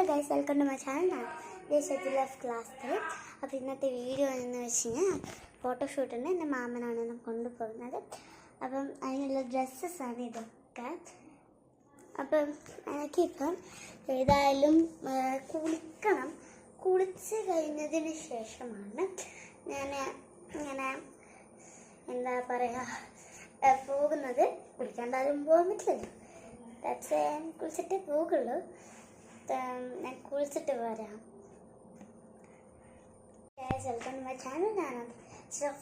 Hello guys, welcome to my channel. ദേശത്തിലെ class 3. അപ്പോൾ ഇന്നത്തെ വീഡിയോ എന്ന് വെച്ച് കഴിഞ്ഞാൽ ഫോട്ടോഷൂട്ടുണ്ട്. എൻ്റെ മാമനാണ് എന്നെ കൊണ്ടുപോകുന്നത്. അപ്പം അതിനുള്ള ഡ്രസ്സസ്സാണ് ഇതൊക്കെ. അപ്പം എനിക്കിപ്പം ഏതായാലും കുളിക്കണം. കുളിച്ച് കഴിഞ്ഞതിന് ശേഷമാണ് ഞാൻ ഇങ്ങനെ എന്താ പറയുക പോകുന്നത്. കുളിക്കാണ്ടാരും പോകാൻ പറ്റില്ലല്ലോ. ഞാൻ കുളിച്ചിട്ടേ പോകുള്ളൂ. ഞാൻ കുളിച്ചിട്ട് വരാം. Welcome to my channel. ഞാനാണ്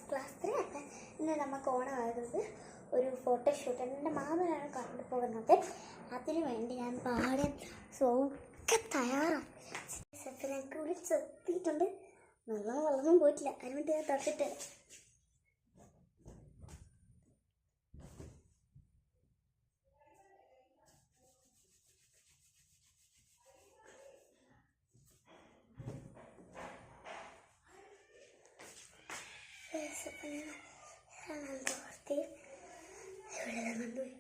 ക്ലാസ് 3. അപ്പം ഇന്ന് നമുക്ക് ഓണമാകുന്നത് ഒരു ഫോട്ടോഷൂട്ട്. എൻ്റെ മാമനാണ് കൊണ്ടുപോകുന്നത്. അതിനു വേണ്ടി ഞാൻ പാടാൻ ഒക്കെ തയ്യാറാണ്. അപ്പം ഞാൻ കുളിച്ചെത്തിയിട്ടുണ്ട്. നല്ലോണം വെള്ളമൊന്നും പോയിട്ടില്ല. അതിന് വേണ്ടി ഞാൻ തൊട്ടിട്ട് കൊണ്ടുപോയി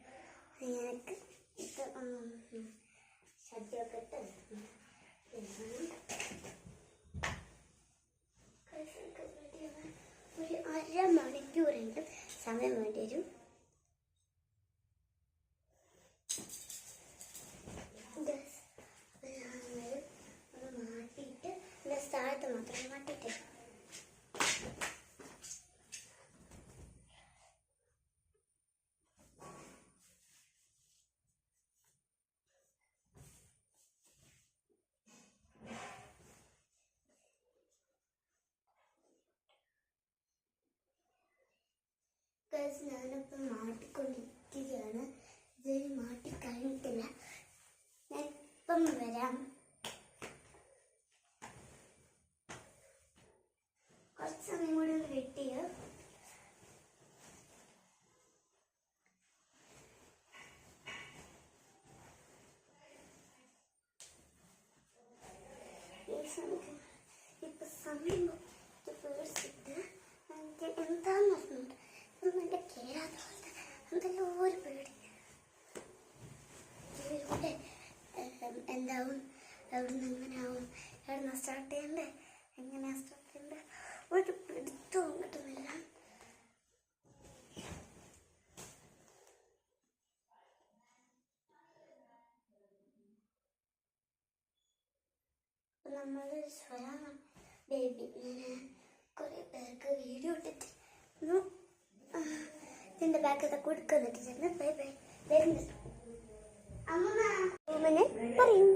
എനിക്ക് ഇത് ഷഡ്യൊക്കെ ഇട്ട് ഒരു അരമണിക്കൂറെങ്കിലും സമയം വേണ്ടി വരും. ഒന്ന് മാറ്റിയിട്ട് എൻ്റെ സ്ഥലത്ത് മാത്രം മാറ്റിയിട്ട് ഞാനിപ്പം മാറ്റിക്കൊണ്ടിരിക്കുകയാണ്. ഇതൊരു മാറ്റി കഴിഞ്ഞിട്ടില്ല. ഞാൻ ഇപ്പം വരാം. കുറച്ച് സമയം കൂടി ഒന്ന് വെയിറ്റ് ചെയ്യുക. ഇപ്പൊ സമയം പേടിച്ചിട്ട് എന്താന്ന് പറഞ്ഞിട്ടുണ്ട്. ഇതൊന്നും എൻ്റെ കേറാത്ത പോലത്തെ എന്തെല്ലോ ഒരു പേടി. ഇതിലൂടെ എന്താവും, എവിടെ നിന്ന് എങ്ങനെയാവും, എവിടെ സ്റ്റാർട്ട് ചെയ്യണ്ടേ, എങ്ങനെയാ സ്റ്റാർട്ട് ചെയ്യണ്ടേ, ഒരു പിടുത്തവും കിട്ടുന്നില്ല. നമ്മൾ സ്വയം ബേബി കുറേ പേർക്ക് വീഡിയോ ഇട്ടിട്ട് ഇതിൻ്റെ ബാക്കൊക്കെ കൊടുക്കുന്നിട്ട് ബൈ ബൈ വരുന്നത് അമ്മ റൂമിന് പറയും.